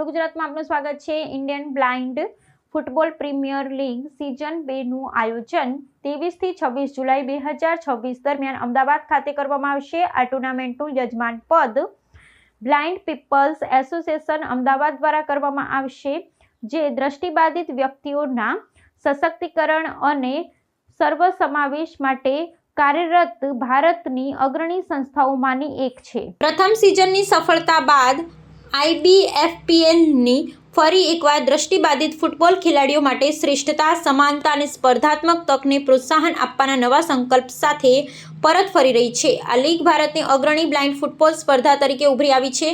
આપણું ગુજરાતમાં આપનું સ્વાગત છે। Indian blind football premier league season 2 નું આયોજન 23 થી 26 જુલાઈ 2026 દરમિયાન અમદાવાદ ખાતે કરવામાં આવશે। આ ટુર્નામેન્ટનું યજમાન પદ બ્લાઇન્ડ પીપલ્સ એસોસિએશન અમદાવાદ દ્વારા કરવામાં આવશે, જે દ્રષ્ટિબાધિત વ્યક્તિઓના સશક્તિકરણ અને સર્વસમાવેશ માટે કાર્યરત ભારતની અગ્રણી સંસ્થાઓમાંની એક છે। પ્રથમ સિઝનની સફળતા બાદ આઈબીએફપીએલની ફરી એકવાર દ્રષ્ટિબાધિત ફૂટબોલ ખેલાડીઓ માટે શ્રેષ્ઠતા, સમાનતા અને સ્પર્ધાત્મક તકને પ્રોત્સાહન આપવાના નવા સંકલ્પ સાથે પરત ફરી રહી છે। આ લીગ ભારતની અગ્રણી બ્લાઇન્ડ ફૂટબોલ સ્પર્ધા તરીકે ઉભરી આવી છે,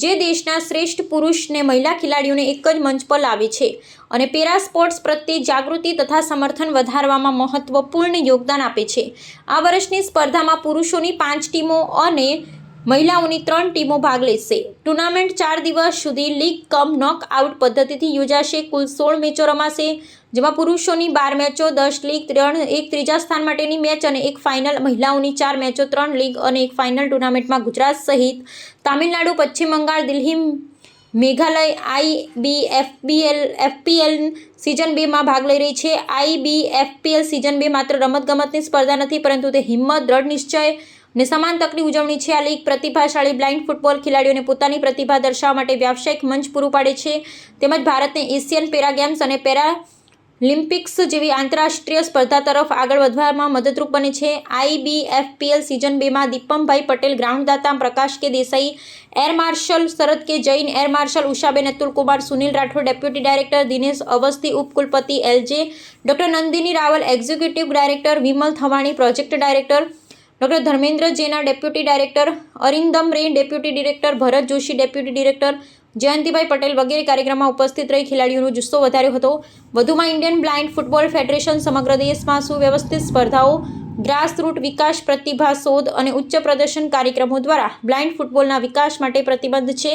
જે દેશના શ્રેષ્ઠ પુરુષ અને મહિલા ખેલાડીઓને એક જ મંચ પર લાવે છે અને પેરા સ્પોર્ટ્સ પ્રત્યે જાગૃતિ તથા સમર્થન વધારવામાં મહત્વપૂર્ણ યોગદાન આપે છે। આ વર્ષની સ્પર્ધામાં પુરુષોની 5 ટીમો અને મહિલાઓની 3 ટીમો ભાગ લેશે। ટુર્નામેન્ટ 4 દિવસ સુધી લીગ કમ નોકઆઉટ પદ્ધતિથી યોજાશે। કુલ 16 મેચો રમાશે, જેમાં પુરુષોની 12 મેચો, 10 લીગ, 3 એક ત્રીજા સ્થાન માટેની મેચ અને એક ફાઇનલ, મહિલાઓની 4 મેચો, 3 લીગ અને એક ફાઇનલ। ટુર્નામેન્ટમાં ગુજરાત સહિત તામિલનાડુ, પશ્ચિમ બંગાળ, દિલ્હી, મેઘાલય આઈબીએફપીએલ સિઝન 2 માં ભાગ લઈ રહી છે। આઈબીએફપીએલ સિઝન 2 માત્ર રમતગમતની સ્પર્ધા નથી, પરંતુ તે હિંમત, દ્રઢ નિશ્ચય અને સમાન તકની ઉજવણી છે। આ લીગ પ્રતિભાશાળી બ્લાઇન્ડ ફૂટબોલ ખેલાડીઓને પોતાની પ્રતિભા દર્શાવવા માટે વ્યાવસાયિક મંચ પૂરું પાડે છે, તેમજ ભારતને એશિયન પેરા ગેમ્સ અને પેરાલિમ્પિક્સ જેવી આંતરરાષ્ટ્રીય સ્પર્ધા તરફ આગળ વધવામાં મદદરૂપ બને છે। આઈબીએફપીએલ સિઝન 2 માં દીપમભાઈ પટેલ ગ્રાઉન્ડદાતા, પ્રકાશ કે Desai air marshal, Sharad K Jain air marshal, Ushaben Atul Kumar, Sunil Rathod deputy director, Dinesh Awasthi ઉપકુલપતિ LJ, doctor Nandini Raval executive director, Vimal Thawani project director, doctor Dharmendra Jena deputy director, Arindam Ray deputy director, Bharat Joshi deputy director, Jayantibhai Patel વગેરે કાર્યક્રમમાં ઉપસ્થિત રહી ખેલાડીઓનો જુસ્સો વધાર્યો હતો। વધુમાં ઇન્ડિયન બ્લાઇન્ડ ફૂટબોલ ફેડરેશન સમગ્ર દેશમાં સુવ્યવસ્થિત સ્પર્ધાઓ, ગ્રાસરૂટ વિકાસ, પ્રતિભા શોધ અને ઉચ્ચ પ્રદર્શન કાર્યક્રમો દ્વારા બ્લાઇન્ડ ફૂટબોલના વિકાસ માટે પ્રતિબદ્ધ છે।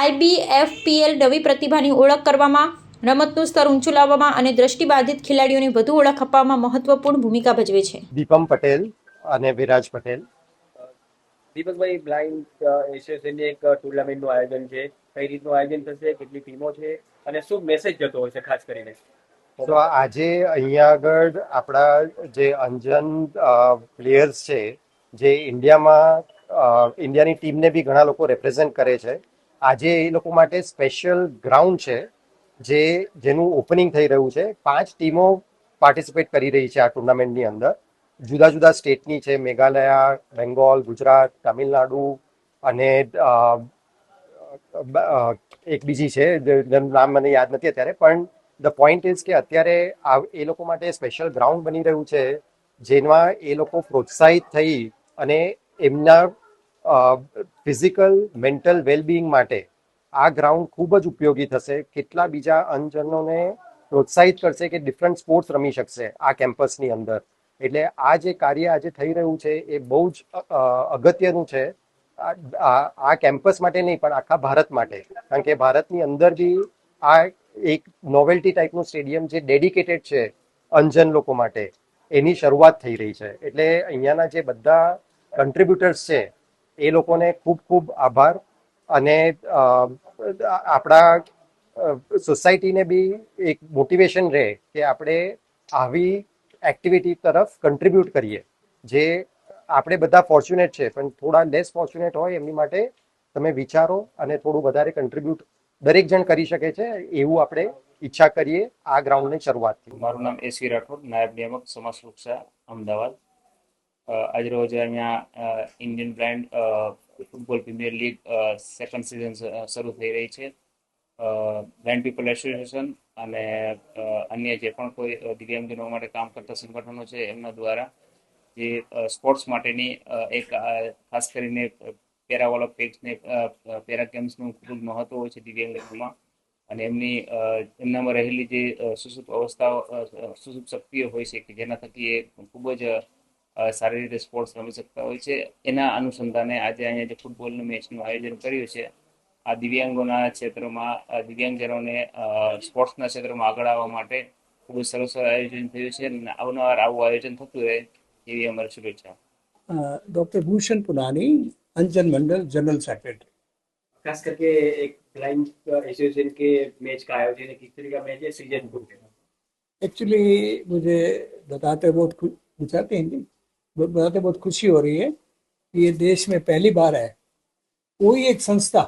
આઈબીએફપીએલ નવી પ્રતિભાની ઓળખ કરવામાં, રમતનું સ્તર ઊંચું લાવવામાં અને દ્રષ્ટિબાધિત ખેલાડીઓને વધુ ઓળખ આપવામાં મહત્વપૂર્ણ ભૂમિકા ભજવે છે। દીપમ પટેલ અને વિરાજ પટેલ। દીપકભાઈ, બ્લાઇન્ડ એસોસિએશનની એક ટુર્નામેન્ટનું આયોજન છે, કઈ રીતનું આયોજન થશે, કેટલી ટીમો છે અને શું મેસેજ જતો હોય છે ખાસ કરીને? તો આજે અહીંયા આગળ આપણા જે અંજન પ્લેયર્સ છે, જે ઇન્ડિયાની ટીમને બી ઘણા લોકો રિપ્રેઝેન્ટ કરે છે, આજે એ લોકો માટે સ્પેશિયલ ગ્રાઉન્ડ છે, જેનું ઓપનિંગ થઈ રહ્યું છે। 5 ટીમો પાર્ટિસિપેટ કરી રહી છે આ ટુર્નામેન્ટની અંદર। જુદા જુદા સ્ટેટની છે, મેઘાલય, બેંગોલ, ગુજરાત, તામિલનાડુ અને એક બીજી છે જેનું નામ મને યાદ નથી અત્યારે, પણ ધ પોઈન્ટ ઇઝ કે અત્યારે એ લોકો માટે સ્પેશિયલ ગ્રાઉન્ડ બની રહ્યું છે, જેમાં એ લોકો પ્રોત્સાહિત થઈ અને એમના ફિઝિકલ, મેન્ટલ વેલબિંગ માટે આ ગ્રાઉન્ડ ખૂબ જ ઉપયોગી થશે। કેટલા બીજા અંજનોને પ્રોત્સાહિત કરશે કે ડિફરન્ટ સ્પોર્ટ્સ રમી શકશે આ કેમ્પસની અંદર। એટલે આ જે કાર્ય આજે થઈ રહ્યું છે એ બહુ જ અગત્યનું છે, આ કેમ્પસ માટે નહીં પણ આખા ભારત માટે, કારણ કે ભારતની અંદર બી આ એક નોવેલ્ટી ટાઈપનું સ્ટેડિયમ જે ડેડિકેટેડ છે અંજન લોકો માટે, એની શરૂઆત થઈ રહી છે। એટલે અહીંયાના જે બધા કન્ટ્રીબ્યુટર્સ છે એ લોકોને ખૂબ ખૂબ આભાર, અને આપણા સોસાયટીને બી એક મોટિવેશન રહે કે આપણે આવી એક્ટિવિટી તરફ કન્ટ્રીબ્યુટ કરીએ। જે આપણે બધા ફોર્ચ્યુનેટ છે, પણ થોડા લેસ ફોર્ચ્યુનેટ હોય એમની માટે તમે વિચારો અને થોડું વધારે કન્ટ્રીબ્યુટ દરેક જણ કરી શકે છે, એવું આપણે ઈચ્છા કરીએ આ ગ્રાઉન્ડની શરૂઆતથી। મારું નામ એસવી રાઠોડ, નાયબ નિયામક સમાજ સુરક્ષા, અમદાવાદ। આજરોજ અહીંયા Indian blind football premier league second season શરૂ થઈ રહી છે। બ્લાઇન્ડ પીપલ એસોસિએશન અને અન્ય જે પણ કોઈ દિવ્યાંગજનો માટે કામ કરતા સંગઠનો છે એમના દ્વારા જે સ્પોર્ટ્સ માટેની એક ખાસ કરીને પેરા ઓલિમ્પિક્સને પેરા ગેમ્સનું ખૂબ જ મહત્વ હોય છે દિવ્યાંગજનોમાં, અને એમનામાં રહેલી જે સુસુપ્ત અવસ્થાઓ, સુસુપ્ત શક્તિઓ હોય છે કે જેના થકી એ ખૂબ જ સારી રીતે સ્પોર્ટ્સ રમી શકતા હોય છે। એના અનુસંધાને આજે અહીંયા જે ફૂટબોલનું મેચનું આયોજન કર્યું છે, આ દિવ્યાંગોના ક્ષેત્રમાં દિવ્યાંગજનોને સ્પોર્ટ્સના ક્ષેત્રમાં આગળ આવવા માટે ખૂબ જ સરસ આયોજન થયું છે, અને અવનવાર આવું આયોજન થતું રહે એવી અમારી શુભેચ્છા। ડૉક્ટર ભૂષણ પુનાની, અંજન મંડળ જનરલ સેક્રેટરી। खास करके एक ब्लाइंड एसोसिएशन के मैच का आयोजन है, किस तरह का मैच है, सीजन 2 के। एक्चुअली मुझे बताते हैं कि बताते बहुत खुशी हो रही है कि ये देश में पहली बार है कोई एक संस्था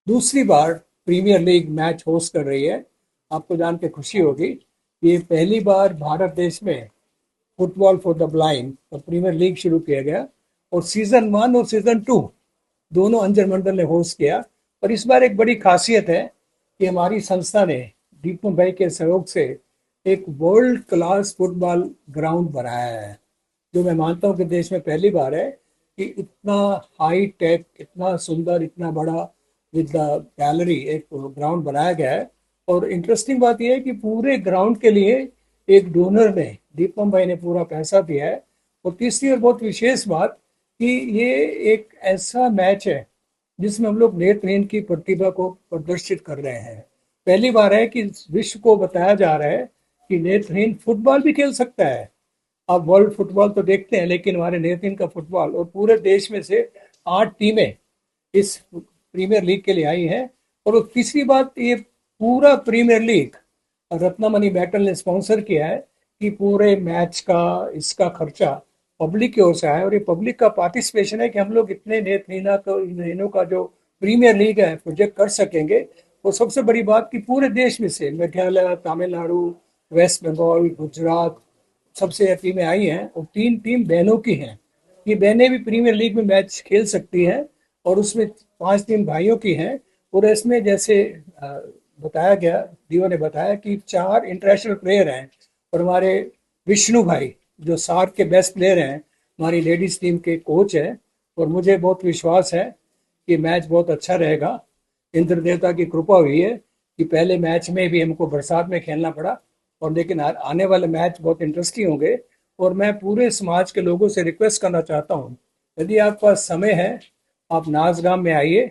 दूसरी बार प्रीमियर लीग मैच होस्ट कर रही है। आपको जान के खुशी होगी, ये पहली बार भारत देश में फुटबॉल फॉर द ब्लाइंड और प्रीमियर लीग शुरू किया गया और सीजन 1 और सीजन 2 दोनों अंजर मंडल ने होस्ट किया। और इस बार एक बड़ी खासियत है कि हमारी संस्था ने दीपक भाई के सहयोग से एक वर्ल्ड क्लास फुटबॉल ग्राउंड बनाया है, जो मैं मानता हूँ कि देश में पहली बार है कि इतना हाई टेक, इतना सुंदर, इतना बड़ा विद द गैलरी एक ग्राउंड बनाया गया है। और इंटरेस्टिंग बात यह है कि पूरे ग्राउंड के लिए एक डोनर ने, दीपम भाई ने पूरा पैसा दिया है। और तीसरी और बहुत विशेष बात कि ये एक ऐसा मैच है जिसमें हम लोग नेत्रहीन की प्रतिभा को प्रदर्शित कर रहे हैं। पहली बार है कि विश्व को बताया जा रहा है कि नेत्रहीन फुटबॉल भी खेल सकता है। आप वर्ल्ड फुटबॉल तो देखते हैं, लेकिन हमारे नेत्रहीन का फुटबॉल, और पूरे देश में से 8 टीमें इस प्रीमियर लीग के लिए आई हैं। और तीसरी बात, ये पूरा प्रीमियर लीग रत्नमणि मेटल ने स्पॉन्सर किया है कि पूरे मैच का इसका खर्चा पब्लिक की ओर से आया। और ये पब्लिक का पार्टिसिपेशन है कि हम लोग इतने नेत्रहीनों का जो प्रीमियर लीग है प्रोजेक्ट कर सकेंगे। और सबसे बड़ी बात कि पूरे देश में से मेघालय, तमिलनाडु, वेस्ट बंगाल, गुजरात सबसे टीमें आई हैं और 3 टीम बहनों की हैं। ये बहनें भी प्रीमियर लीग में मैच खेल सकती हैं और उसमें 5 टीम भाइयों की हैं। और इसमें जैसे बताया गया, डीओ ने बताया कि 4 इंटरनेशनल प्लेयर हैं और हमारे विष्णु भाई जो सार्क के बेस्ट प्लेयर हैं, हमारी लेडीज टीम के कोच हैं। और मुझे बहुत विश्वास है कि मैच बहुत अच्छा रहेगा। इंद्र देवता की कृपा हुई है कि पहले मैच में भी हमको बरसात में खेलना पड़ा, और लेकिन आने वाले मैच बहुत इंटरेस्टिंग होंगे। और मैं पूरे समाज के लोगों से रिक्वेस्ट करना चाहता हूँ, यदि आपके पास समय है, आप नाज गांव में आइए।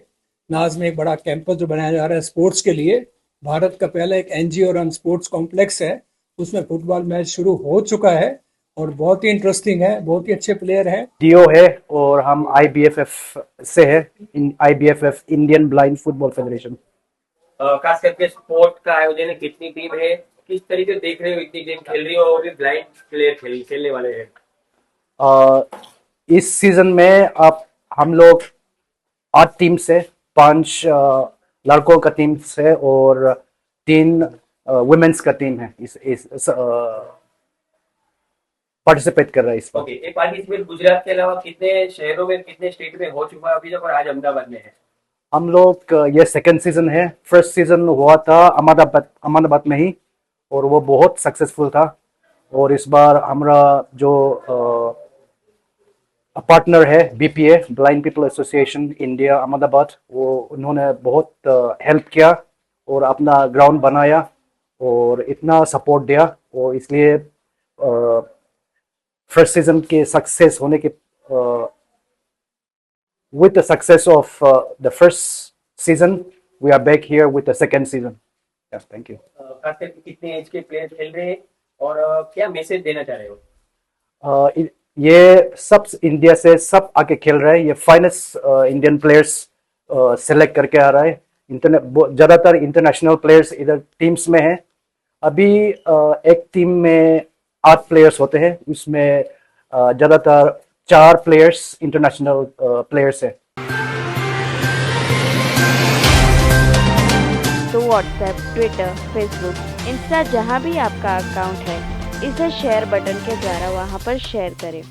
नाज में एक बड़ा कैंपस जो बनाया जा रहा है स्पोर्ट्स के लिए, भारत का पहला एक एनजीओ रन स्पोर्ट्स कॉम्प्लेक्स है, उसमें फुटबॉल मैच शुरू हो चुका है और बहुत ही इंटरेस्टिंग है, बहुत ही अच्छे प्लेयर हैं। डीओ है और हम आईबीएफएफ से है, आईबीएफएफ इंडियन ब्लाइंड फुटबॉल फेडरेशन। खास करके स्पोर्ट का आयोजन है, कितनी टीम है, किस तरीके से देख रहे हो, इतनी टीम खेल रही हो और भी ब्लाइंड प्लेयर खेलने वाले हैं। इस सीजन में अब हम लोग 8 टीम से, 5 लड़कों का टीम से और 3 वुमेन्स का टीम है इस पार्टिसिपेट कर रहा है इस पर। ओके, ये पार्टिसिपेट गुजरात के अलावा कितने शहरों में, कितने स्टेट में हो चुका है अभी तक, और आज अहमदाबाद में है? हम लोग ये सेकंड सीजन है। फर्स्ट सीजन हुआ था अहमदाबाद में ही और वो बहुत सक्सेसफुल था। और इस बार हमारा जो पार्टनर है BPA, blind people association India Ahmedabad, वो उन्होंने बहुत हेल्प किया और अपना ग्राउंड बनाया और इतना सपोर्ट दिया। और इसलिए फर्स्ट सीजन के सक्सेस होने के with the success of the first season, we are back here with the second season. Yes, thank you. खास करके कितने एज के प्लेयर खेल रहे हैं और क्या मैसेज देना चाह रहे हो? ये सब इंडिया से सब आके खेल रहे हैं। ये फाइनेस्ट इंडियन प्लेयर्स सेलेक्ट करके आ रहा है। ज़्यादातर इंटरनेशनल प्लेयर्स इधर टीम्स में हैं। अभी एक टीम में 8 प्लेयर्स होते हैं, उसमें ज़्यादातर 4 प्लेयर्स इंटरनेशनल प्लेयर्स है। तो व्हाट्सएप, ट्विटर, फेसबुक, इंस्टा जहाँ भी आपका अकाउंट है, इसे शेयर बटन के द्वारा वहाँ पर शेयर करें।